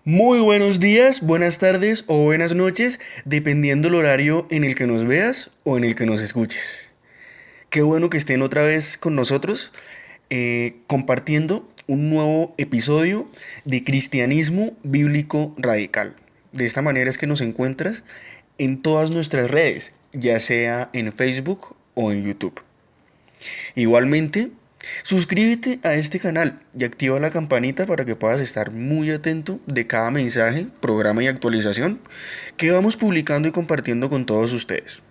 Muy buenos días, buenas tardes o buenas noches, dependiendo el horario en el que nos veas o en el que nos escuches. Qué bueno que estén otra vez con nosotros compartiendo un nuevo episodio de Cristianismo Bíblico Radical. De esta manera es que nos encuentras en todas nuestras redes, ya sea en Facebook o en YouTube. Igualmente, suscríbete a este canal y activa la campanita para que puedas estar muy atento de cada mensaje, programa y actualización que vamos publicando y compartiendo con todos ustedes.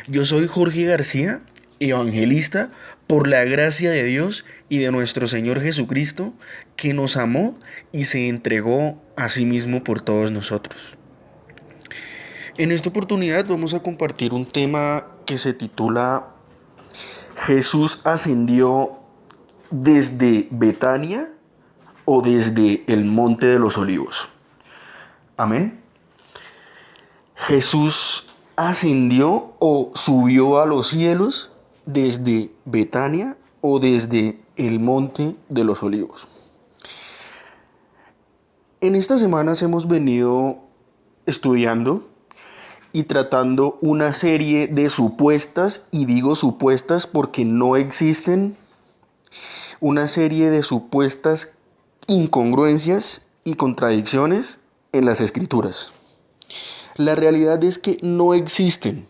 Yo soy Jorge García, evangelista por la gracia de Dios y de nuestro Señor Jesucristo, que nos amó y se entregó a sí mismo por todos nosotros. En esta oportunidad vamos a compartir un tema que se titula Jesús ascendió desde Betania o desde el Monte de los Olivos. Amén. Jesús ascendió o subió a los cielos desde Betania o desde el Monte de los Olivos. En estas semanas hemos venido estudiando y tratando una serie de supuestas, y digo supuestas porque no existen, una serie de supuestas incongruencias y contradicciones en las escrituras. La realidad es que no existen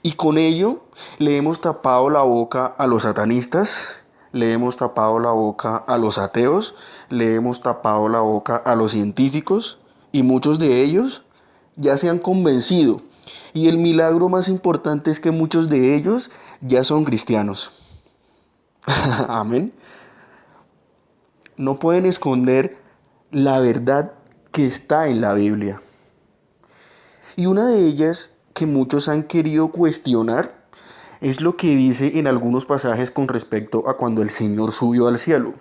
y con ello le hemos tapado la boca a los satanistas, le hemos tapado la boca a los ateos, le hemos tapado la boca a los científicos y muchos de ellos ya se han convencido. Y el milagro más importante es que muchos de ellos ya son cristianos. Amén. No pueden esconder la verdad que está en la Biblia. Y una de ellas que muchos han querido cuestionar es lo que dice en algunos pasajes con respecto a cuando el Señor subió al cielo.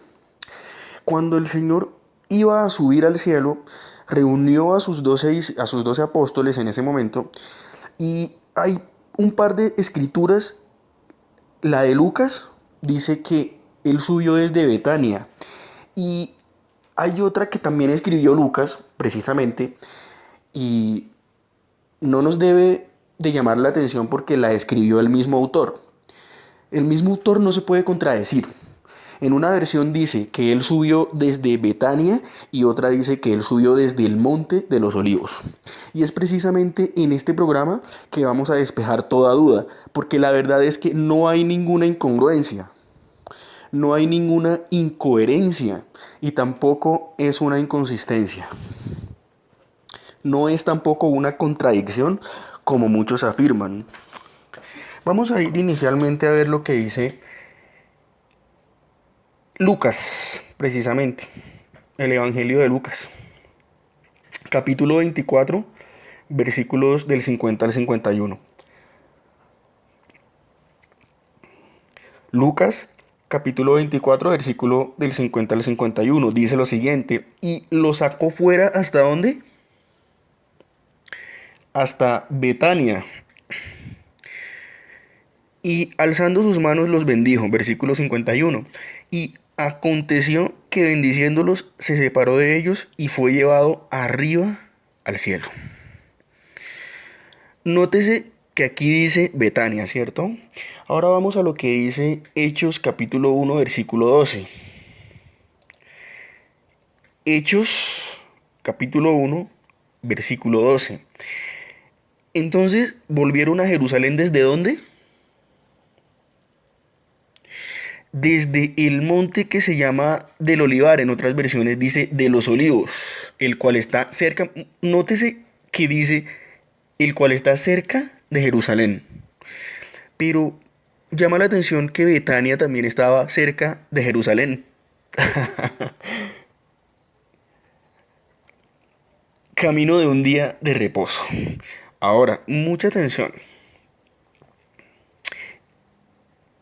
Cuando el Señor iba a subir al cielo, reunió a sus 12 apóstoles en ese momento y hay un par de escrituras. La de Lucas dice que él subió desde Betania y hay otra que también escribió Lucas precisamente y no nos debe de llamar la atención porque la escribió el mismo autor. El mismo autor no se puede contradecir. En una versión dice que él subió desde Betania y otra dice que él subió desde el Monte de los Olivos. Y es precisamente en este programa que vamos a despejar toda duda, porque la verdad es que no hay ninguna incongruencia, no hay ninguna incoherencia y tampoco es una inconsistencia. No es tampoco una contradicción como muchos afirman. Vamos a ir inicialmente a ver lo que dice Lucas, precisamente, el Evangelio de Lucas, capítulo 24, versículos del 50 al 51. Lucas, capítulo 24, versículo del 50 al 51, dice lo siguiente, y lo sacó fuera ¿hasta dónde? Hasta Betania. Y alzando sus manos los bendijo, versículo 51. Y aconteció que bendiciéndolos se separó de ellos y fue llevado arriba al cielo. Nótese que aquí dice Betania, ¿cierto? Ahora vamos a lo que dice Hechos capítulo 1, versículo 12. Hechos capítulo 1, versículo 12. Entonces volvieron a Jerusalén ¿desde dónde? Desde el monte que se llama del Olivar, en otras versiones dice de los Olivos, el cual está cerca, nótese que dice el cual está cerca de Jerusalén. Pero llama la atención que Betania también estaba cerca de Jerusalén. Camino de un día de reposo. Ahora, mucha atención.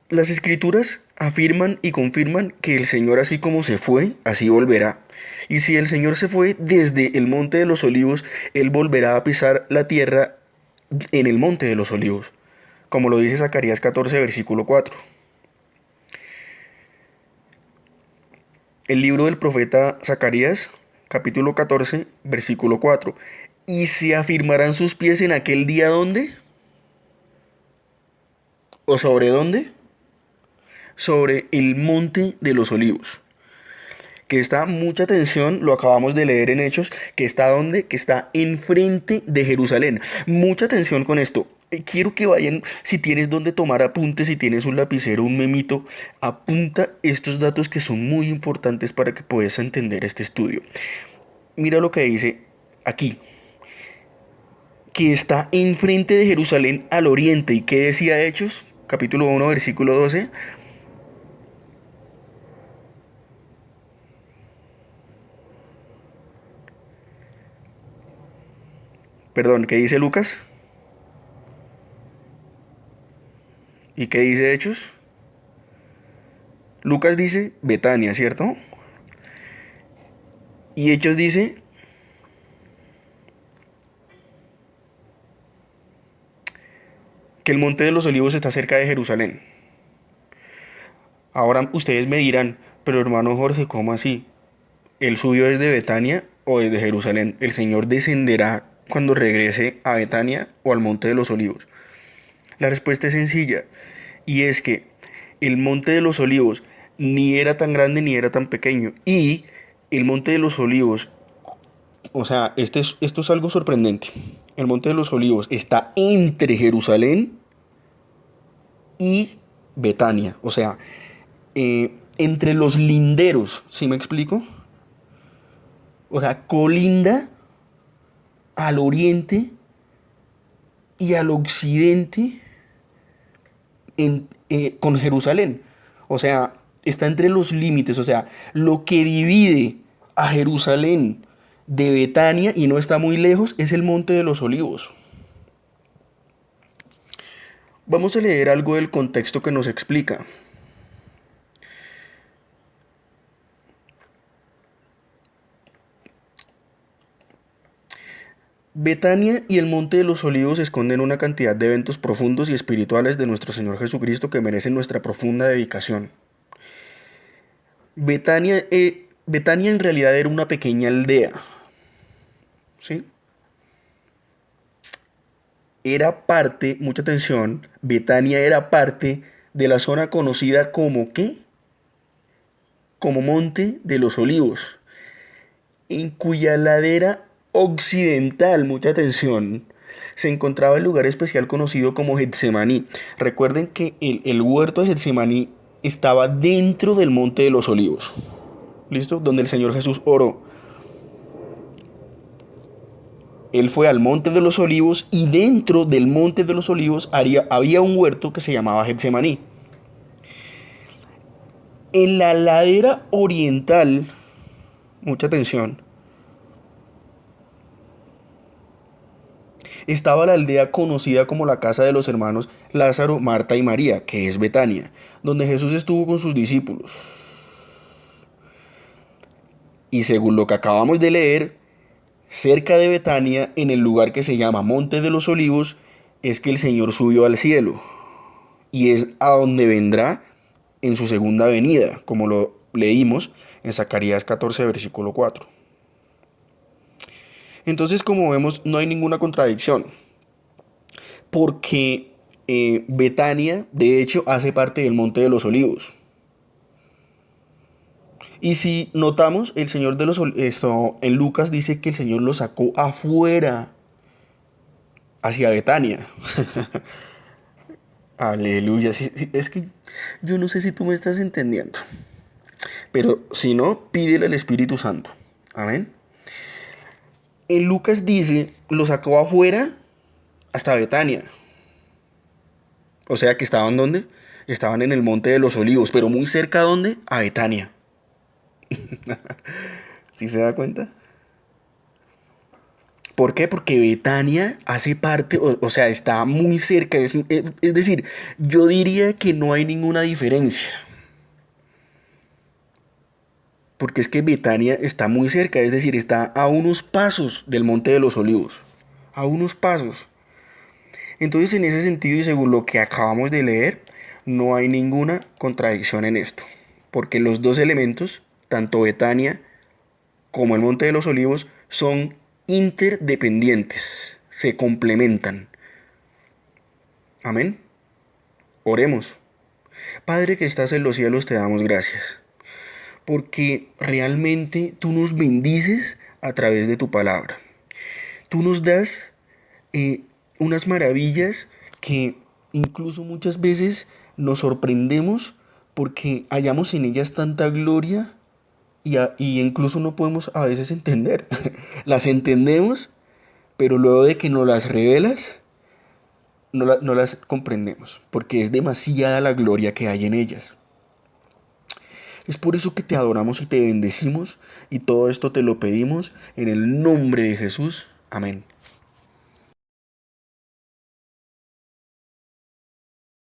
Las escrituras afirman y confirman que el Señor así como se fue, así volverá. Y si el Señor se fue desde el monte de los olivos, Él volverá a pisar la tierra en el monte de los olivos, como lo dice Zacarías 14, versículo 4. El libro del profeta Zacarías capítulo 14, versículo 4. Y se afirmarán sus pies en aquel día, ¿dónde? ¿O sobre dónde? Sobre el monte de los olivos. Que está, mucha atención, lo acabamos de leer en Hechos, que está ¿dónde? Que está enfrente de Jerusalén. Mucha atención con esto. Quiero que vayan, si tienes donde tomar apuntes, si tienes un lapicero, un memito, apunta estos datos que son muy importantes para que puedas entender este estudio. Mira lo que dice aquí, que está enfrente de Jerusalén al oriente. ¿Y qué decía Hechos? Capítulo 1, versículo 12. Perdón, ¿qué dice Lucas? ¿Y qué dice Hechos? Lucas dice Betania, ¿cierto? Y Hechos dice que el Monte de los Olivos está cerca de Jerusalén. Ahora ustedes me dirán, pero hermano Jorge, ¿cómo así? ¿Él subió desde Betania o desde Jerusalén? ¿El Señor descenderá cuando regrese a Betania o al Monte de los Olivos? La respuesta es sencilla, y es que el Monte de los Olivos ni era tan grande ni era tan pequeño. Y el Monte de los Olivos, o sea, esto es algo sorprendente. El Monte de los Olivos está entre Jerusalén y Betania. O sea, entre los linderos, ¿sí me explico? O sea, colinda al oriente y al occidente con Jerusalén. O sea, está entre los límites. O sea, lo que divide a Jerusalén de Betania, y no está muy lejos, es el Monte de los Olivos. Vamos a leer algo del contexto que nos explica. Betania y el Monte de los Olivos esconden una cantidad de eventos profundos y espirituales de nuestro Señor Jesucristo que merecen nuestra profunda dedicación. Betania en realidad era una pequeña aldea, ¿sí? Era parte, mucha atención, Betania era parte de la zona conocida como ¿qué? Como Monte de los Olivos, en cuya ladera occidental, mucha atención, se encontraba el lugar especial conocido como Getsemaní. Recuerden que el huerto de Getsemaní estaba dentro del Monte de los Olivos, ¿listo? Donde el Señor Jesús oró. Él fue al Monte de los Olivos y dentro del Monte de los Olivos había un huerto que se llamaba Getsemaní. En la ladera oriental, mucha atención, estaba la aldea conocida como la casa de los hermanos Lázaro, Marta y María, que es Betania, donde Jesús estuvo con sus discípulos. Y según lo que acabamos de leer, cerca de Betania, en el lugar que se llama Monte de los Olivos, es que el Señor subió al cielo. Y es a donde vendrá en su segunda venida, como lo leímos en Zacarías 14, versículo 4. Entonces, como vemos, no hay ninguna contradicción, porque Betania, de hecho, hace parte del Monte de los Olivos. Y si notamos, el Señor de los esto, en Lucas dice que el Señor lo sacó afuera, hacia Betania. Aleluya. Sí, sí, es que yo no sé si tú me estás entendiendo. Pero si no, pídele al Espíritu Santo. Amén. En Lucas dice, lo sacó afuera hasta Betania. O sea que estaban ¿dónde? Estaban en el Monte de los Olivos, pero muy cerca ¿a dónde? A Betania. ¿Sí se da cuenta? ¿Por qué? Porque Betania hace parte, o sea, está muy cerca. Es decir, yo diría que no hay ninguna diferencia. Porque es que Betania está muy cerca, es decir, está a unos pasos del Monte de los Olivos. A unos pasos. Entonces, en ese sentido y según lo que acabamos de leer, no hay ninguna contradicción en esto. Porque los dos elementos, tanto Betania como el Monte de los Olivos, son interdependientes, se complementan. Amén. Oremos. Padre que estás en los cielos, te damos gracias, porque realmente tú nos bendices a través de tu palabra. Tú nos das eh, unas maravillas que incluso muchas veces nos sorprendemos porque hallamos en ellas tanta gloria y incluso no podemos a veces entender. Las entendemos, pero luego de que nos las revelas, no las comprendemos, porque es demasiada la gloria que hay en ellas. Es por eso que te adoramos y te bendecimos, y todo esto te lo pedimos en el nombre de Jesús. Amén.